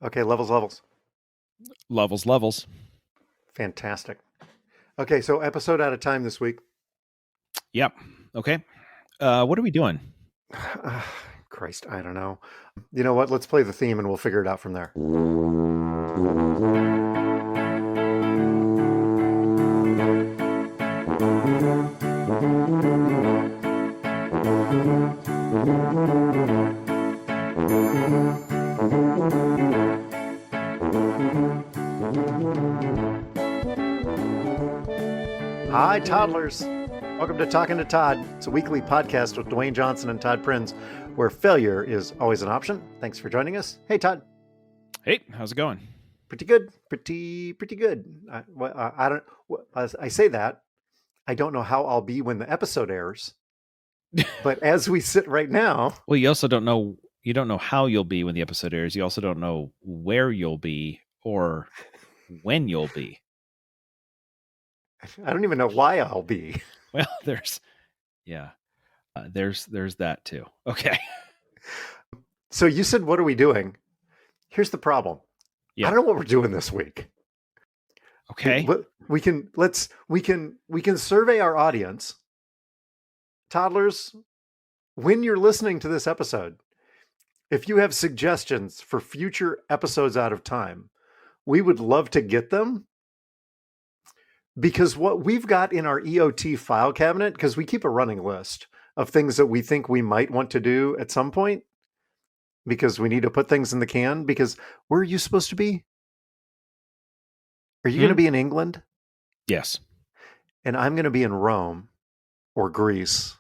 Okay, levels. Levels. Fantastic. Okay, so episode at a time this week. Yep. Okay. What are we doing? Christ, I don't know. You know what? Let's play the theme and we'll figure it out from there. Hi, toddlers. Welcome to Talking to Todd. It's a weekly podcast with Dwayne Johnson and Todd Prinz, where failure is always an option. Thanks for joining us. Hey, Todd. Hey, how's it going? Pretty good. Pretty good. I say that. I don't know how I'll be when the episode airs. But as we sit right now. Well, you also don't know. You don't know how you'll be when the episode airs. You also don't know where you'll be or when you'll be. I don't even know why I'll be. Well, there's that too. Okay. So you said, what are we doing? Here's the problem. Yeah. I don't know what we're doing this week. Okay. We can survey our audience. Toddlers, when you're listening to this episode, if you have suggestions for future episodes out of time, we would love to get them. Because what we've got in our EOT file cabinet, because we keep a running list of things that we think we might want to do at some point, because we need to put things in the can, because where are you supposed to be? Are you going to be in England? Yes. And I'm going to be in Rome or Greece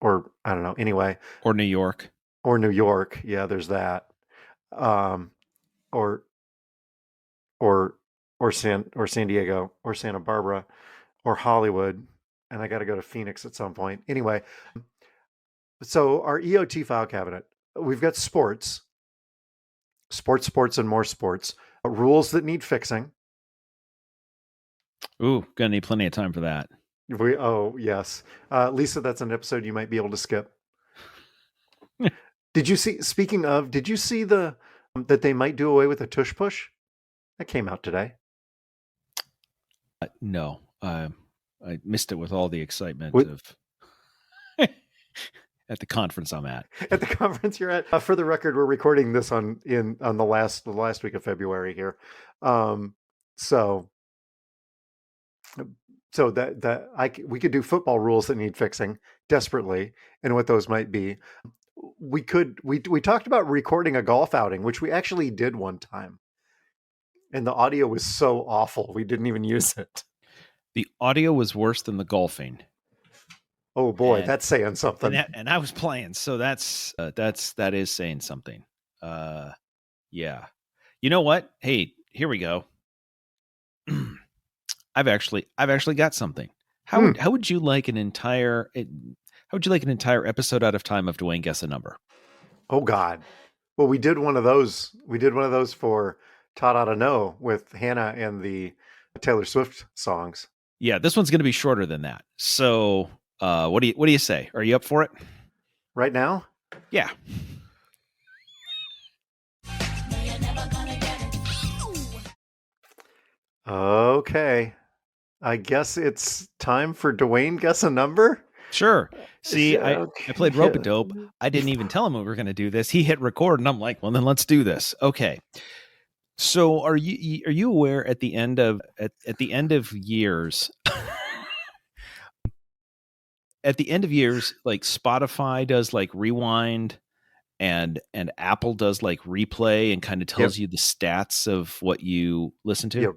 or I don't know. Anyway. Or New York. Yeah, there's that. Or San Diego or Santa Barbara or Hollywood. And I got to go to Phoenix at some point. Anyway, so our EOT file cabinet, we've got sports, and more sports, rules that need fixing. Ooh, gonna need plenty of time for that. Yes. Lisa, that's an episode you might be able to skip. Did you see that they might do away with a tush push? That came out today. No, I missed it with all the excitement of at the conference I'm at. At the conference you're at. For the record, we're recording this on the last week of February here. So we could do football rules that need fixing desperately, and what those might be. We talked about recording a golf outing, which we actually did one time. And the audio was so awful, we didn't even use it. The audio was worse than the golfing. Oh boy, that's saying something. And I was playing, so that is saying something. Yeah. You know what? Hey, here we go. I've actually got something. How would you like an entire episode out of time of Dewayne Guess a Number? Oh God. Well, we did one of those. For Todd Oughta Know with Hannah and the Taylor Swift songs. Yeah, this one's going to be shorter than that. So, what do you say? Are you up for it? Right now? Yeah. Okay. I guess it's time for Dewayne Guess a Number? Sure. See, I played rope-a-dope. I didn't even tell him we were going to do this. He hit record, and I'm like, well, then let's do this. Okay. So, are you aware at the end of years, at the end of years, like Spotify does like rewind, and Apple does like replay, and kind of tells you the stats of what you listen to? Yeah,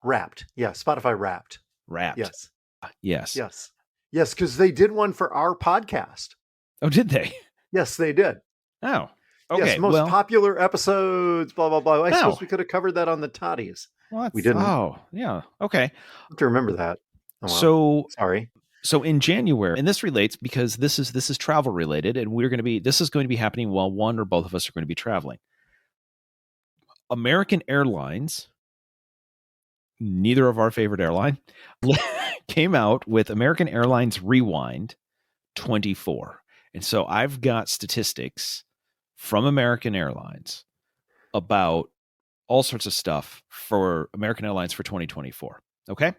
Wrapped. Yeah, Spotify Wrapped. Yes. Yes, because they did one for our podcast. Oh, did they? Yes, they did. Oh, okay. Yes, most popular episodes, blah, blah, blah. I suppose we could have covered that on the Toddies. We didn't. Oh, yeah. Okay. I have to remember that. Oh, well. So, sorry. So in January, and this relates because this is travel related, and this is going to be happening while one or both of us are going to be traveling. American Airlines, neither of our favorite airline, came out with American Airlines Rewind 24. And so I've got statistics from American Airlines about all sorts of stuff for American Airlines for 2024. Okay.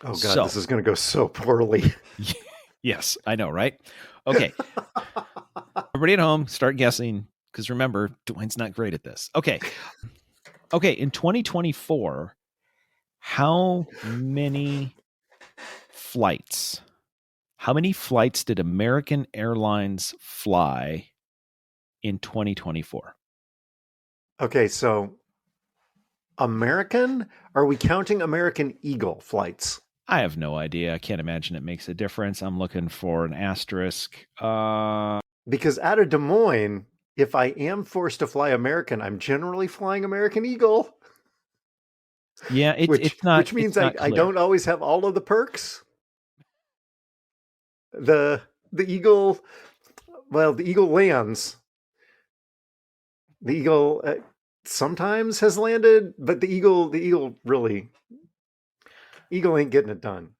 Oh God, this is going to go so poorly. Yes, I know, right? Okay. Everybody at home, start guessing, because remember, Dwayne's not great at this. Okay. In 2024, how many flights did American Airlines fly in 2024? Okay, so American? Are we counting American Eagle flights? I have no idea. I can't imagine it makes a difference. I'm looking for an asterisk. Because out of Des Moines, if I am forced to fly American, I'm generally flying American Eagle. Yeah, which means I don't always have all of the perks. The Eagle, well, the Eagle lands. The Eagle sometimes has landed, but the Eagle ain't getting it done.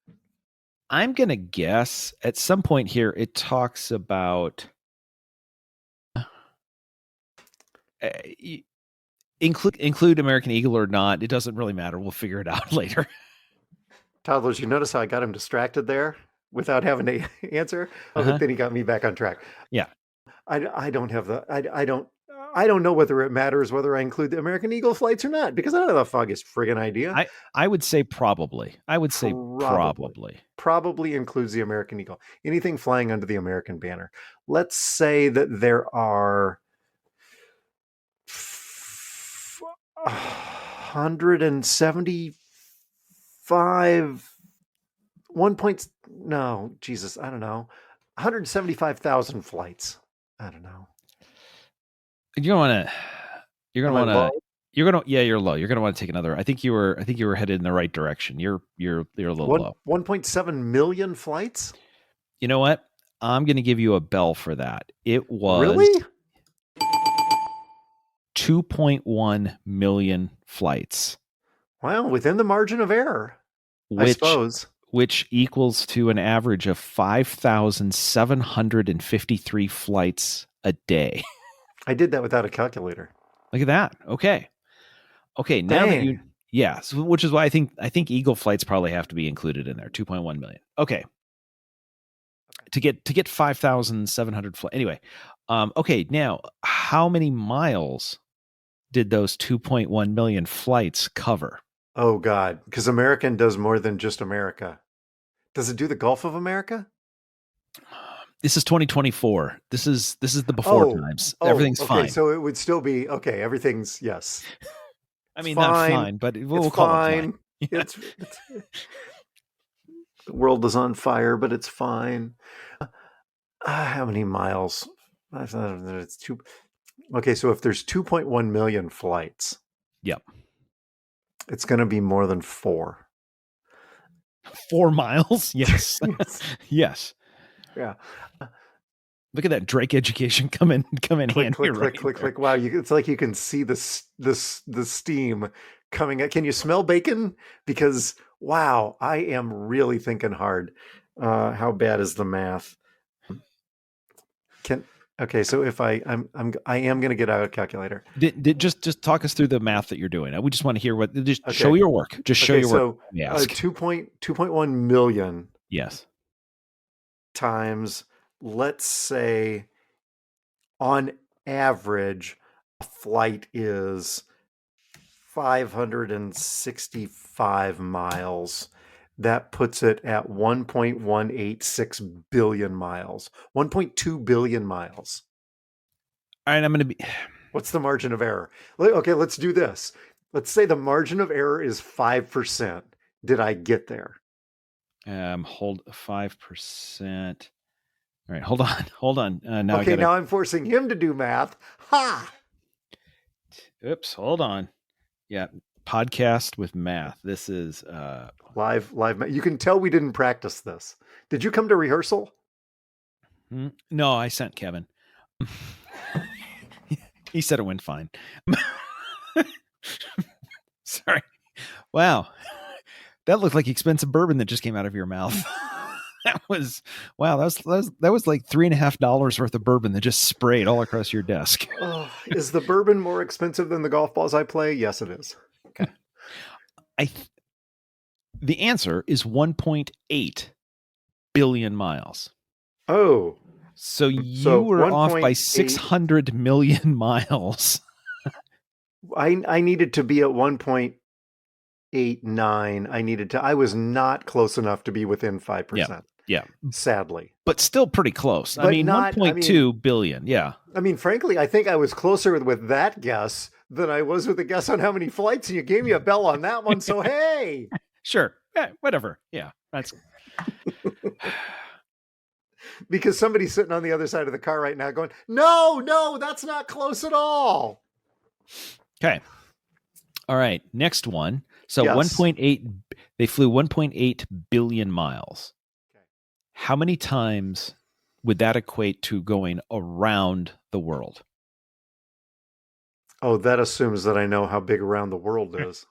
I'm going to guess at some point here, it talks about include American Eagle or not. It doesn't really matter. We'll figure it out later. Toddlers, you notice how I got him distracted there without having to answer? Oh, but then he got me back on track. Yeah. I don't have the, I don't know whether it matters whether I include the American Eagle flights or not, because I don't have the foggiest friggin' idea. I would say probably. Probably includes the American Eagle. Anything flying under the American banner. Let's say that there are 175 175,000 flights. I don't know. You're gonna want to you're low. You're gonna want to take another. I think you were headed in the right direction. You're a little low. 1.7 million flights. You know what? I'm gonna give you a bell for that. It was really 2.1 million flights. Well, within the margin of error, I suppose. Which equals to an average of 5,753 flights a day. I did that without a calculator. Look at that. Okay. Now that so which is why I think Eagle flights probably have to be included in there. 2.1 million. Okay. To get 5,700 flights. Anyway. Okay. Now, how many miles did those 2.1 million flights cover? Oh God, because American does more than just America. Does it do the Gulf of America? This is 2024. This is the before times. Everything's fine. So it would still be okay. Everything's yes. I mean, not fine, but we'll call it fine. Yeah. It's the world is on fire, but it's fine. How many miles? I thought it's two. Okay, so if there's 2.1 million flights, yep, it's going to be more than 4. 4 miles? Yes. Yes. Yeah. Look at that Drake education come in handy. Click. Wow, it's like you can see the steam coming out. Can you smell bacon? Because wow, I am really thinking hard. How bad is the math? Okay, so if I am going to get out a calculator. Just talk us through the math that you're doing. We just want to hear show your work. Just show your work. So 2.1 million. Yes. Times, let's say, on average, a flight is 565 miles. That puts it at 1.186 billion miles. 1.2 billion miles. All right, I'm going to be... What's the margin of error? Okay, let's do this. Let's say the margin of error is 5%. Did I get there? Hold 5%. All right, hold on. Now now I'm forcing him to do math. Ha! Oops, hold on. Yeah, podcast with math. This is live math. You can tell we didn't practice this. Did you come to rehearsal? No, I sent Kevin. He said it went fine. Sorry. Wow. That looked like expensive bourbon that just came out of your mouth. That was wow. That was like $3.50 worth of bourbon that just sprayed all across your desk. Oh, is the bourbon more expensive than the golf balls I play? Yes, it is. Okay. The answer is 1.8 billion miles. Oh, so you were off by 600 million miles. I needed to be at 1.89. I was not close enough to be within 5%. Yeah. Sadly. But still pretty close. But I mean, 1.2 billion. Yeah. I mean, frankly, I think I was closer with that guess than I was with the guess on how many flights, and you gave me a bell on that one. So, hey. Sure. Whatever. Yeah. That's because somebody's sitting on the other side of the car right now going, no, that's not close at all. Okay. All right. Next one. So yes. 1.8, they flew 1.8 billion miles. Okay. How many times would that equate to going around the world? Oh, that assumes that I know how big around the world is.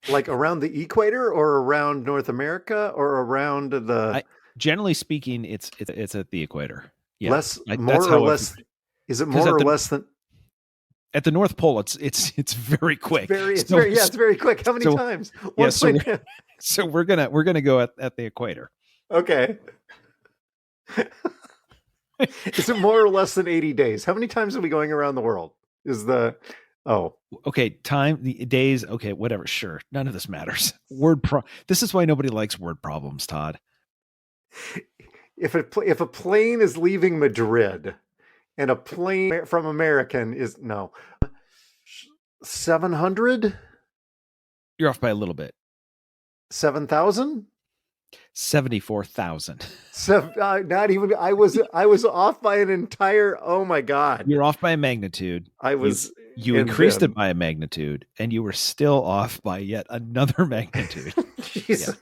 Like around the equator or around North America or around the... generally speaking, it's at the equator. Yeah. Less, more or less... Is it more or less than... At the North Pole, it's very quick. It's very quick. How many times? Yeah, so we're gonna go at the equator. Okay. Is it more or less than 80 days? How many times are we going around the world? Okay, the days, okay, whatever, sure. None of this matters. This is why nobody likes word problems, Todd. If a plane is leaving Madrid and a plane from American is 700? You're off by a little bit. 7,000? 74,000. Not even. I was off by an entire. Oh my God! You're off by a magnitude. You increased it by a magnitude, and you were still off by yet another magnitude. Yeah.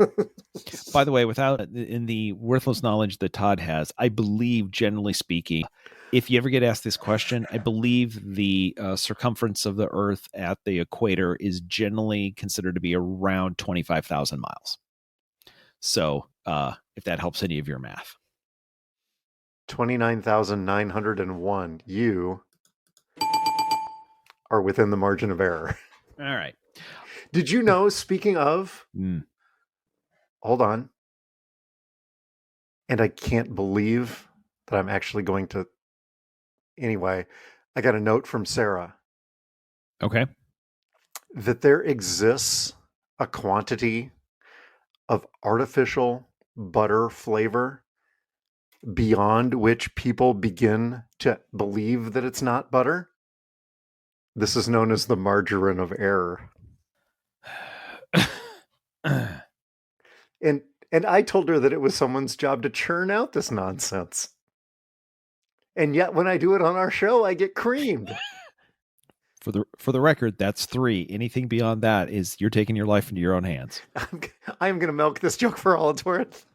By the way, in the worthless knowledge that Todd has, I believe, generally speaking, if you ever get asked this question, I believe the circumference of the Earth at the equator is generally considered to be around 25,000 miles. So, if that helps any of your math. 29,901. You are within the margin of error. All right. Did you know, speaking of... Hold on. And I can't believe that I'm actually going to... Anyway, I got a note from Sarah. Okay. That there exists a quantity of artificial butter flavor beyond which people begin to believe that it's not butter. This is known as the margarine of error. And I told her that it was someone's job to churn out this nonsense. And yet when I do it on our show, I get creamed. For the record, that's 3. Anything beyond that is you're taking your life into your own hands. I'm going to milk this joke for all it's worth.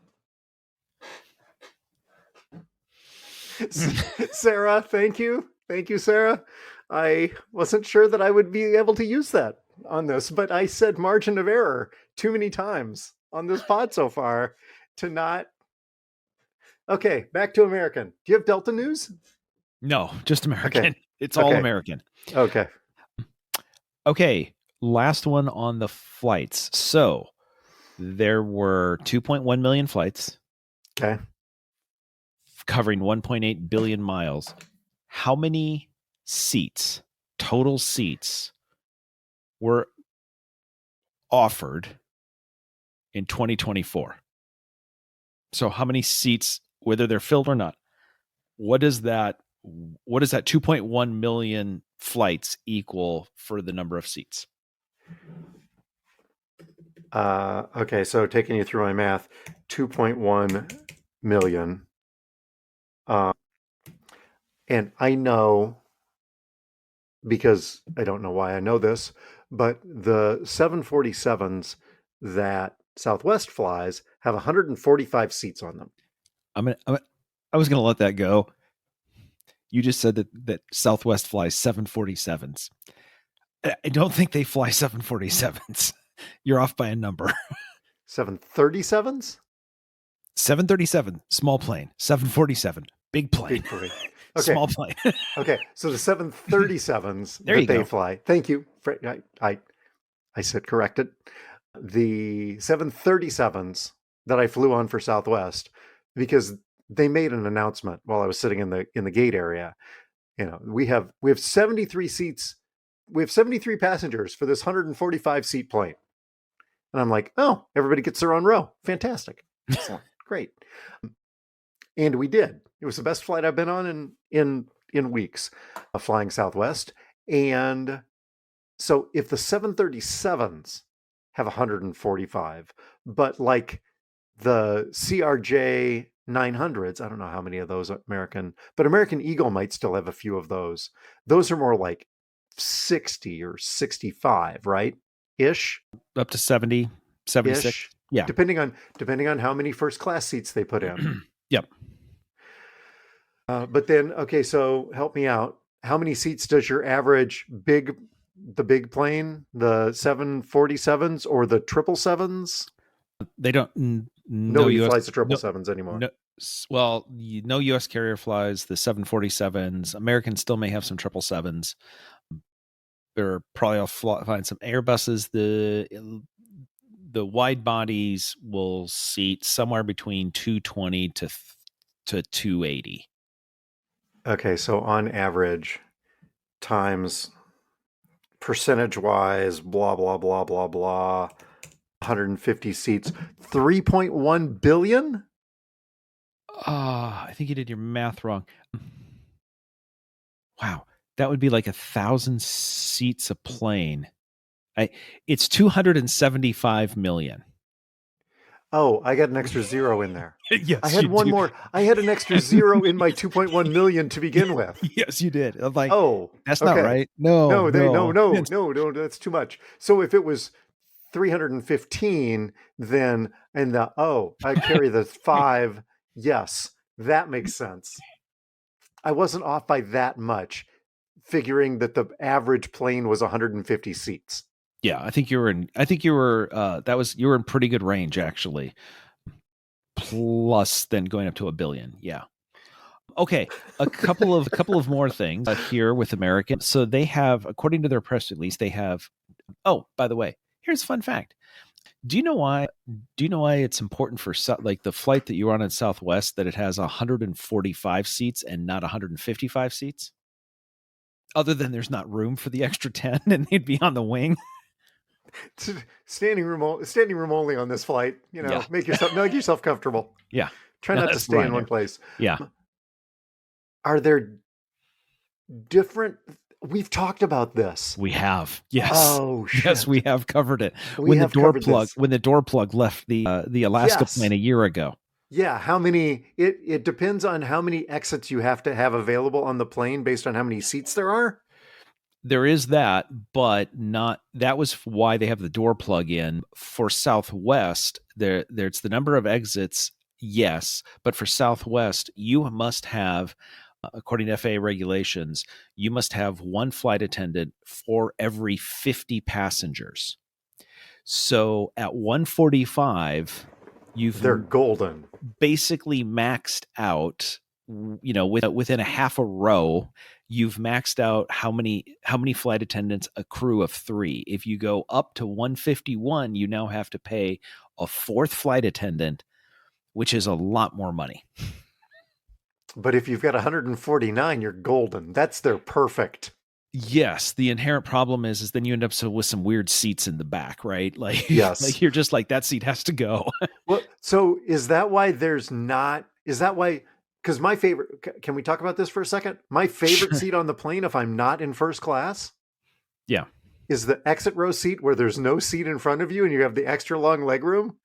Sarah, thank you. Thank you, Sarah. I wasn't sure that I would be able to use that on this, but I said margin of error too many times on this pod so far to not. Okay, back to American. Do you have Delta news? No, just American. Okay. It's all American. Okay. Okay. Last one on the flights. So there were 2.1 million flights. Okay. Covering 1.8 billion miles. How many seats, total seats, were offered in 2024? So how many seats, whether they're filled or not, what does that 2.1 million flights equal for the number of seats? Okay, so taking you through my math, 2.1 million. And I know, because I don't know why I know this, but the 747s that Southwest flies have 145 seats on them. I was going to let that go. You just said that Southwest flies 747s. I don't think they fly 747s. You're off by a number. 737s? 737, small plane. 747, big plane. Big plane. Okay. Small plane. Okay, so the 737s There that you they go. fly. Thank you. I said corrected. The 737s that I flew on for Southwest, because they made an announcement while I was sitting in the gate area. We have 73 seats. We have 73 passengers for this 145 seat plane. And I'm like, oh, everybody gets their own row. Fantastic. Excellent. Great. And we did. It was the best flight I've been on in weeks, flying Southwest. And so if the 737s have 145, but like the CRJ 900s, I don't know how many of those but American Eagle might still have a few of those. Those are more like 60 or 65, right? Ish. Up to 70, 76. Ish. Yeah. Depending on how many first class seats they put in. Yep. But then, okay, so help me out. How many seats does your average big plane, the 747s or the 777s? They don't. Nobody flies the 777s anymore. No U.S. carrier flies the 747s. Americans still may have some 777s. They're probably all flying some Airbuses. The wide bodies will seat somewhere between 220 to 280. Okay, so on average, times percentage-wise, blah, blah, blah, blah, blah, 150 seats, 3.1 billion? I think you did your math wrong. Wow. That would be like 1,000 seats a plane. It's 275 million. Oh, I got an extra zero in there. Yes, I had one more. I had an extra zero in my 2.1 million to begin with. Yes, you did. I'm like, oh, that's okay. not right. No, that's too much. So if it was 315, then I carry the 5. Yes, that makes sense. I wasn't off by that much, figuring that the average plane was 150 seats. Yeah, I think you were in pretty good range, actually. Plus then going up to 1 billion. Yeah. Okay. A couple of more things here with American. So they have, according to their press release, oh, by the way, here's a fun fact. Do you know why it's important for like the flight that you were on in Southwest that it has 145 seats and not 155 seats? Other than there's not room for the extra 10 and they'd be on the wing. Standing room only on this flight. Yeah. Make yourself comfortable. Yeah. Try not to stay in one place. Yeah. Are there different? We've talked about this. We have. Yes. Oh shit. Yes, we have covered it. When the door plug left the Alaska plane a year ago. Yeah, how many? It depends on how many exits you have to have available on the plane based on how many seats there are. There is that, but not. That was why they have the door plug in. For Southwest, there's the number of exits, yes, but for Southwest, you must have, according to FAA regulations, you must have one flight attendant for every 50 passengers. So at 145, they're golden. Basically maxed out. Within a half a row, you've maxed out how many flight attendants a crew of 3. If you go up to 151, you now have to pay a 4th flight attendant, which is a lot more money. But if you've got 149, you're golden. That's their perfect. Yes, the inherent problem is then you end up with some weird seats in the back, right? Like, yes, like you're just like, that seat has to go. Well, so is that why there's not? Is that why? Because my favorite, can we talk about this for a second? My favorite seat on the plane, if I'm not in first class, is the exit row seat where there's no seat in front of you and you have the extra long leg room.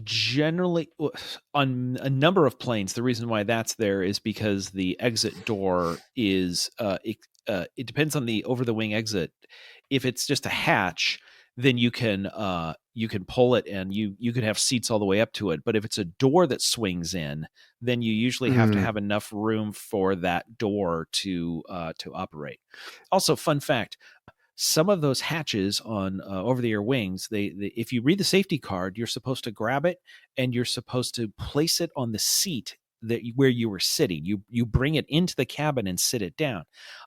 Generally, on a number of planes, the reason why that's there is because the exit door is, it depends on the over the wing exit. If it's just a hatch, then you can pull it and you can have seats all the way up to it. But if it's a door that swings in, then you usually have to have enough room for that door to operate. Also, fun fact, some of those hatches on over the air wings, they if you read the safety card, you're supposed to grab it and you're supposed to place it on the seat where you were sitting. You bring it into the cabin and sit it down.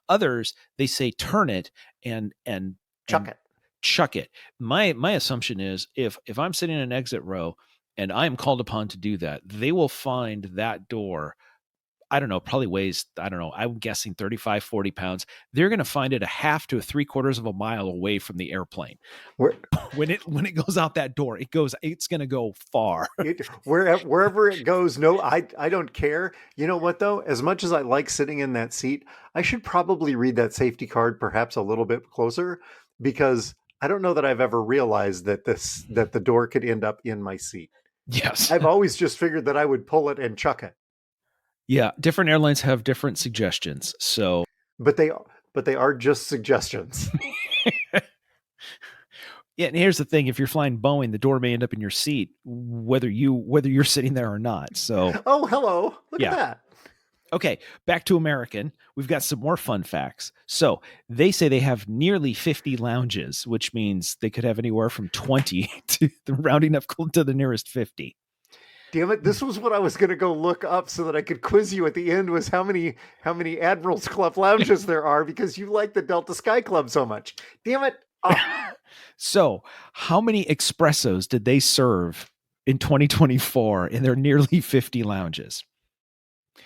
Others, they say turn it and chuck it. My assumption is if I'm sitting in an exit row and I'm called upon to do that, they will find that door. I don't know, probably weighs, I don't know, I'm guessing 35, 40 pounds. They're going to find it a half to 3/4 of a mile away from the airplane. When it goes out that door, it's going to go far. Wherever it goes, no, I don't care. You know what, though? As much as I like sitting in that seat, I should probably read that safety card perhaps a little bit closer, because I don't know that I've ever realized that the door could end up in my seat. Yes. I've always just figured that I would pull it and chuck it. Yeah, different airlines have different suggestions. So, but they are just suggestions. Yeah, and here's the thing: if you're flying Boeing, the door may end up in your seat, whether you're sitting there or not. So, oh, hello, look at that. Okay, back to American. We've got some more fun facts. So they say they have nearly 50 lounges, which means they could have anywhere from 20 to rounding up to the nearest 50. Damn it, this was what I was going to go look up so that I could quiz you at the end, was how many Admirals Club lounges there are, because you like the Delta Sky Club so much. Damn it. Oh. So how many espressos did they serve in 2024 in their nearly 50 lounges?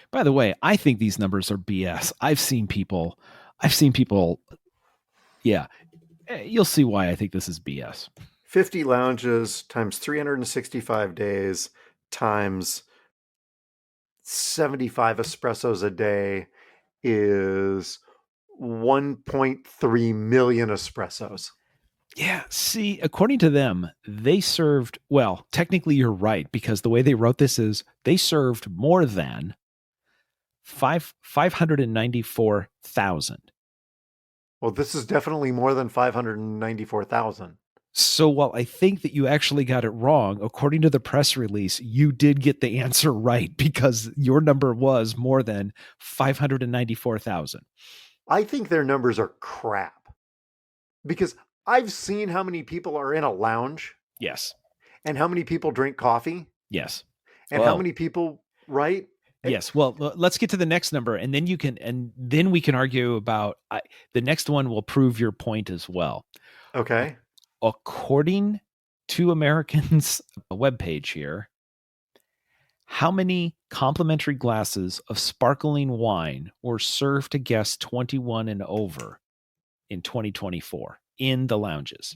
By the way, I think these numbers are BS. I've seen people. Yeah, you'll see why I think this is BS. 50 lounges times 365 days times 75 espressos a day is 1.3 million espressos. Yeah, see, according to them, they served, well, technically you're right, because the way they wrote this is they served more than 594,000. Well, this is definitely more than 594,000. So while I think that you actually got it wrong, according to the press release, you did get the answer right, because your number was more than 594,000. I think their numbers are crap, because I've seen how many people are in a lounge. Yes. And how many people drink coffee. Yes. And how many people, right? Yes. Well, let's get to the next number, and then then we can argue about the next one will prove your point as well. Okay. According to American's webpage here, how many complimentary glasses of sparkling wine were served to guests 21 and over in 2024 in the lounges?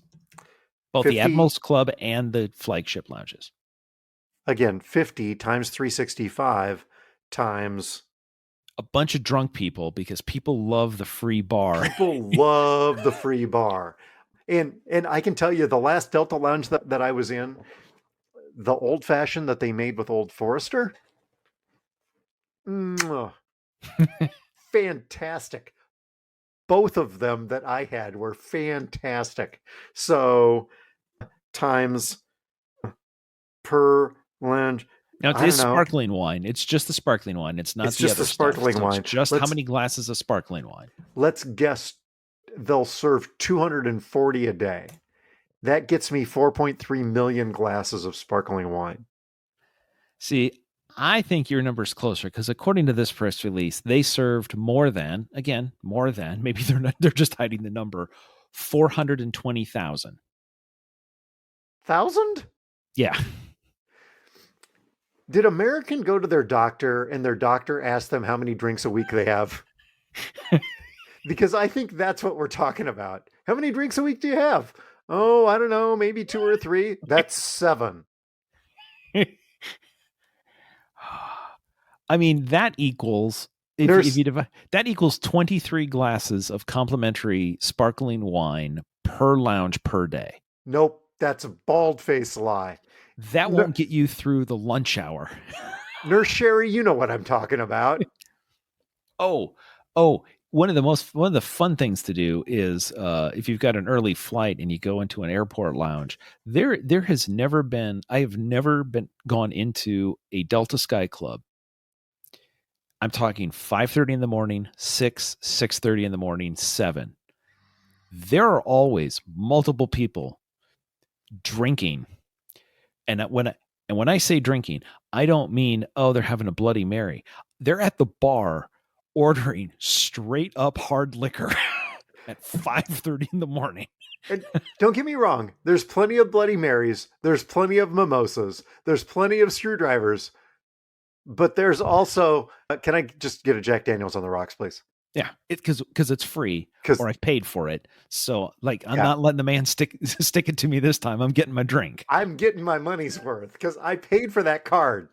Both 50, the Admirals Club and the flagship lounges. Again, 50 times 365 times a bunch of drunk people, because people love the free bar. People love the free bar. And I can tell you, the last Delta lounge that I was in, the old fashioned that they made with Old Forester, fantastic. Both of them that I had were fantastic. So times per lounge. Now it is sparkling wine. It's just the sparkling wine. It's not it's just the sparkling wine. It's just how many glasses of sparkling wine? Let's guess they'll serve 240 a day. That gets me 4.3 million glasses of sparkling wine. See, I think your number's closer, because according to this press release, they served more than, maybe they're just hiding the number, 420,000. Thousand? Yeah. Did American go to their doctor and their doctor asked them how many drinks a week they have? Because I think that's what we're talking about. How many drinks a week do you have? Oh, I don't know, maybe 2 or 3. That's 7. I mean, that equals if you divide, that equals 23 glasses of complimentary sparkling wine per lounge per day. Nope, that's a bald-faced lie. That won't get you through the lunch hour. Nurse Sherry, you know what I'm talking about. Oh, one of the fun things to do is if you've got an early flight and you go into an airport lounge, I have never gone into a Delta Sky Club. I'm talking 5:30 in the morning, 6:30 in the morning, 7. there are always multiple people drinking. And when I say drinking, I don't mean, oh, they're having a Bloody Mary. They're at the bar ordering straight up hard liquor at 5:30 in the morning. And don't get me wrong. There's plenty of Bloody Marys. There's plenty of mimosas. There's plenty of screwdrivers. But there's also, can I just get a Jack Daniels on the rocks, please? Yeah, because it's free, or I've paid for it. So, like, I'm not letting the man stick it to me this time. I'm getting my drink. I'm getting my money's worth because I paid for that card.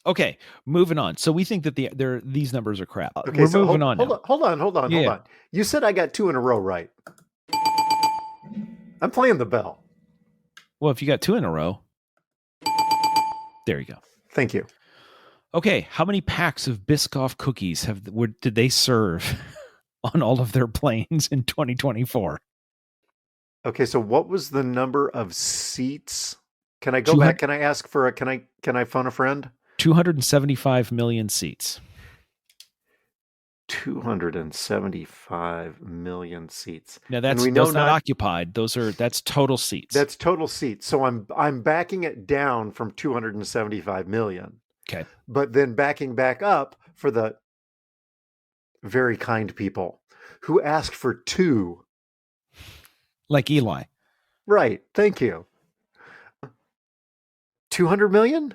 Okay, moving on. So we think that these numbers are crap. Okay, we're moving on. Hold on. You said I got 2 in a row right. I'm playing the bell. Well, if you got 2 in a row, there you go. Thank you. Okay, how many packs of Biscoff cookies did they serve on all of their planes in 2024? Okay, so what was the number of seats? Can I go back? Can I ask for a? Can I phone a friend? 275 million seats. 275 million seats. Now that's not occupied. That's total seats. That's total seats. So I'm backing it down from 275 million. Okay. But then backing back up for the very kind people who asked for 2. Like Eli. Right. Thank you. 200 million?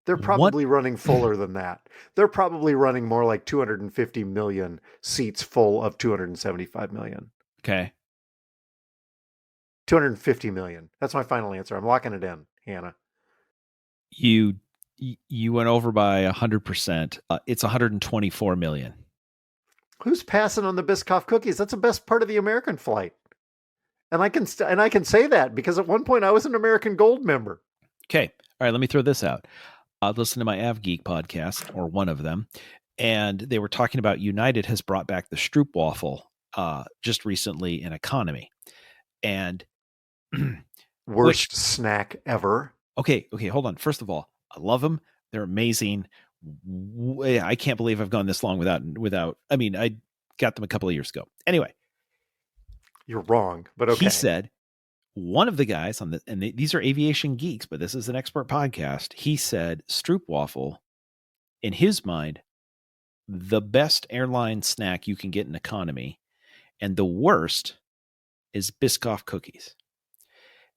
They're probably running fuller than that. They're probably running more like 250 million seats full of 275 million. Okay. 250 million. That's my final answer. I'm locking it in, Hannah. You went over by 100%. It's 124 million. Who's passing on the Biscoff cookies? That's the best part of the American flight. And I can say that because at one point I was an American Gold member. Okay. All right, let me throw this out. Listen to my AvGeek podcast, or one of them, and they were talking about United has brought back the Stroopwafel just recently in economy. And worst snack ever. Okay, hold on. First of all, I love them. They're amazing. I can't believe I've gone this long without. I mean, I got them a couple of years ago. Anyway, you're wrong, but okay. He said one of the guys these are aviation geeks, but this is an expert podcast. He said Stroopwafel, in his mind, the best airline snack you can get in economy, and the worst is Biscoff cookies.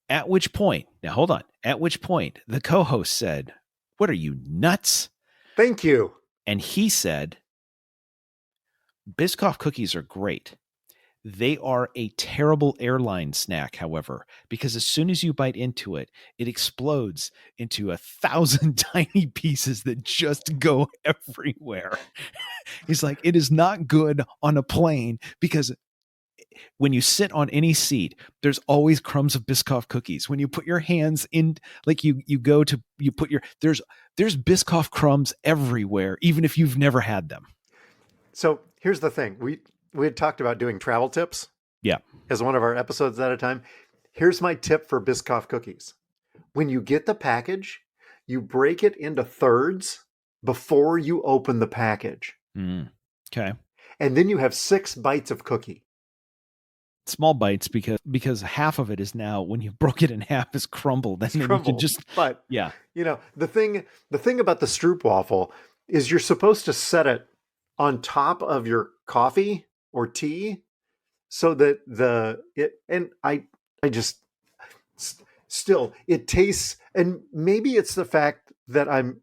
At which point, the co-host said, "What are you, nuts?" Thank you. And he said, Biscoff cookies are great. They are a terrible airline snack, however, because as soon as you bite into it, it explodes into 1,000 tiny pieces that just go everywhere. He's like, it is not good on a plane because when you sit on any seat, there's always crumbs of Biscoff cookies. When you put your hands in, like there's Biscoff crumbs everywhere, even if you've never had them. So here's the thing. We had talked about doing travel tips. Yeah. As one of our episodes at a time. Here's my tip for Biscoff cookies. When you get the package, you break it into thirds before you open the package. Okay. And then you have 6 bites of cookie. Small bites because half of it is now, when you broke it in half, is crumbled. And then you can just, but yeah, the thing about the Stroopwafel is you're supposed to set it on top of your coffee or tea so that it tastes, and maybe it's the fact that I'm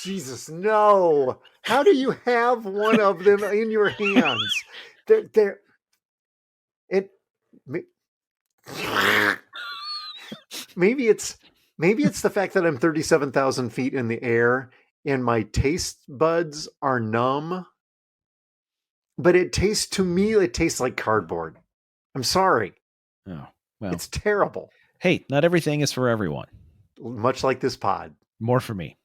Jesus, no. How do you have one of them in your hands? Maybe it's the fact that I'm 37,000 feet in the air and my taste buds are numb. But it tastes like cardboard. I'm sorry. Oh, well. It's terrible. Hey, not everything is for everyone. Much like this pod. More for me.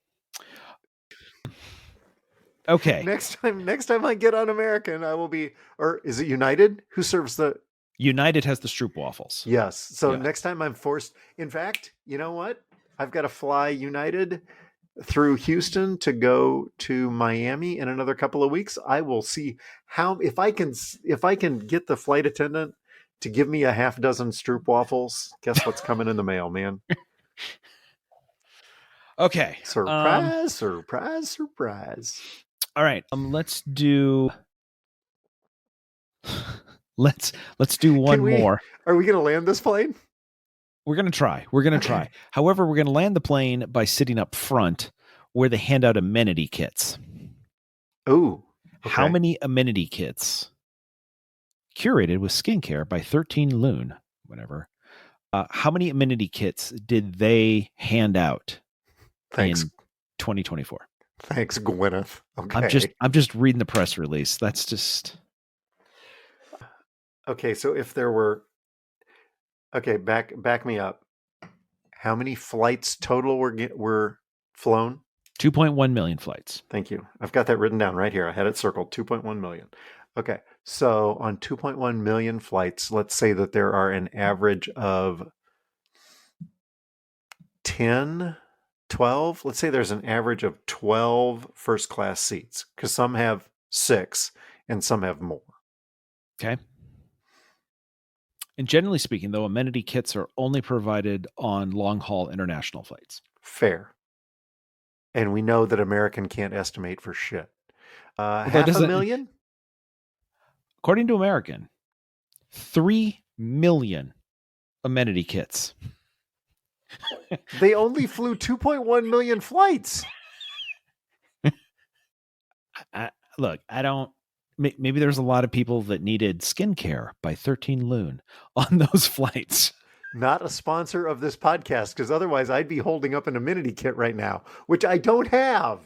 Okay. Next time I get on American, I will be, or is it United? Who serves the... United has the Stroopwafels. Yes. So Next time I'm forced, in fact, you know what? I've got to fly United through Houston to go to Miami in another couple of weeks. I will see if I can get the flight attendant to give me a half dozen Stroop waffles. Guess what's coming in the mail, man? Okay. Surprise, surprise, surprise. All right. Let's do let's do one more. Are we going to land this plane? We're going to try. However, we're going to land the plane by sitting up front where they hand out amenity kits. Oh. Okay. How many amenity kits curated with skincare by 13 Loon, whatever. How many amenity kits did they hand out in 2024? Thanks, Gwyneth. Okay. I'm just reading the press release. That's just okay. So if there were, okay, back me up. How many flights total were flown? 2.1 million flights. Thank you. I've got that written down right here. I had it circled. 2.1 million. Okay. So on 2.1 million flights, let's say that there are an average of 10, 12. Let's say there's an average of 12 first class seats because some have 6 and some have more. Okay. And generally speaking, though, amenity kits are only provided on long-haul international flights. Fair. And we know that American can't estimate for shit. Half a million? According to American, 3 million amenity kits. They only flew 2.1 million flights. Look, I don't... Maybe there's a lot of people that needed skincare by 13 Loon on those flights. Not a sponsor of this podcast, because otherwise I'd be holding up an amenity kit right now, which I don't have.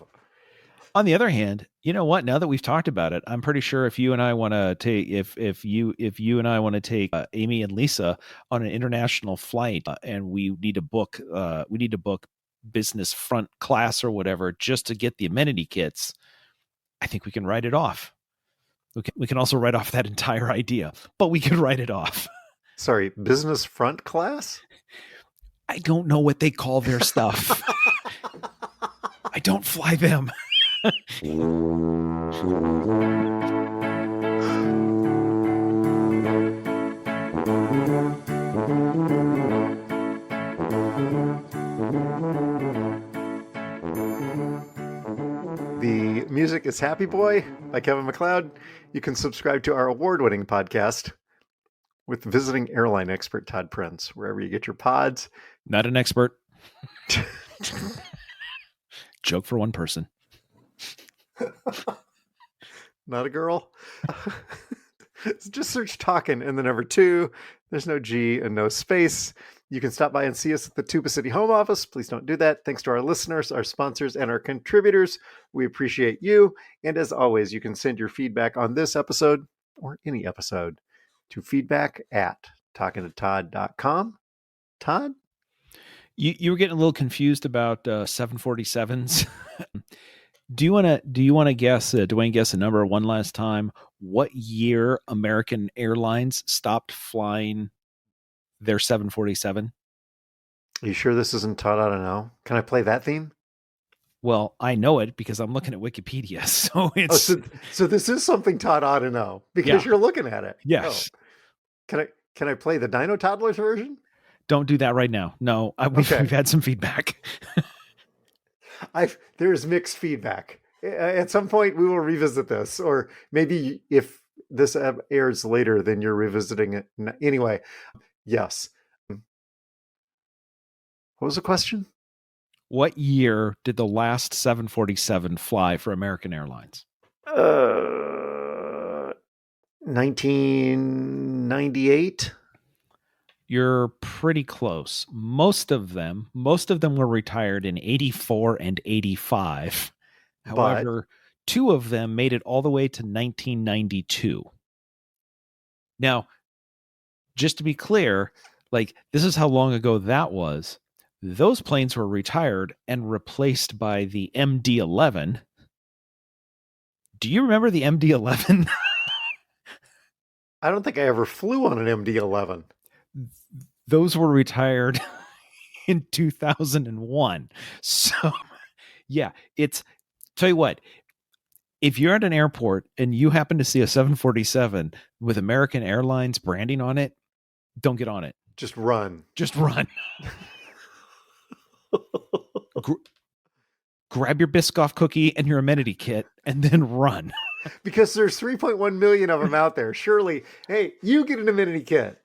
On the other hand, you know what? Now that we've talked about it, I'm pretty sure if you and I want to take, if you and I want to take Amy and Lisa on an international flight, and we need to book business front class or whatever just to get the amenity kits, I think we can write it off. We can also write off that entire idea, but we could write it off. Sorry, business front class? I don't know what they call their stuff. I don't fly them. The music is Happy Boy by Kevin MacLeod. You can subscribe to our award-winning podcast with visiting airline expert Todd Prince, wherever you get your pods. Not an expert. Joke for one person. Not a girl. Just search Talkin' and the number 2. There's no G and no space. You can stop by and see us at the Tuba City home office. Please don't do that. Thanks to our listeners, our sponsors, and our contributors. We appreciate you. And as always, you can send your feedback on this episode or any episode to feedback@talkingtotodd.com. Todd? You were getting a little confused about 747s. Do you want to guess, Dewayne, guess a number one last time? What year American Airlines stopped flying their 747? Are you sure this isn't Todd? I don't know. Can I play that theme? Well, I know it because I'm looking at Wikipedia. So it's so this is something Todd ought to know because you're looking at it. Yes. Oh. Can I play the Dino Toddlers version? Don't do that right now. No, we've had some feedback. There's mixed feedback. At some point, we will revisit this, or maybe if this airs later, then you're revisiting it. Anyway, yes. What was the question? What year did the last 747 fly for American Airlines? 1998. You're pretty close. Most of them were retired in 84 and 85. However, 2 of them made it all the way to 1992. Now, just to be clear, like, this is how long ago that was. Those planes were retired and replaced by the MD-11. Do you remember the MD-11? I don't think I ever flew on an MD-11. Those were retired in 2001. So Yeah, tell you what, if you're at an airport and you happen to see a 747 with American Airlines branding on it, don't get on it. Just run. Just run. Grab your Biscoff cookie and your amenity kit and then run. Because there's 3.1 million of them out there. Surely, hey, you get an amenity kit.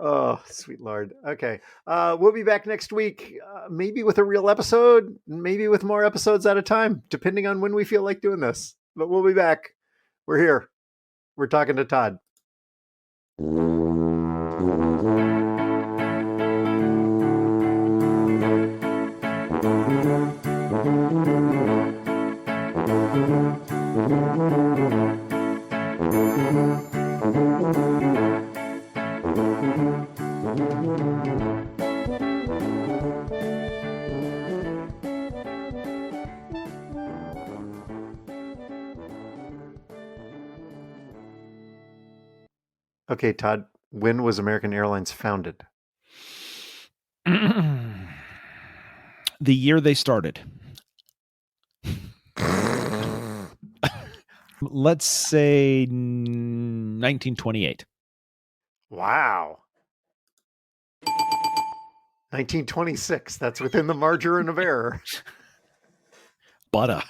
Oh, sweet Lord. Okay. We'll be back next week, maybe with a real episode, maybe with more episodes at a time, depending on when we feel like doing this. But we'll be back. We're here. We're talking to Todd. Okay, Todd, when was American Airlines founded? The year they started. Let's say 1928. Wow. 1926. That's within the margin of error. Butter.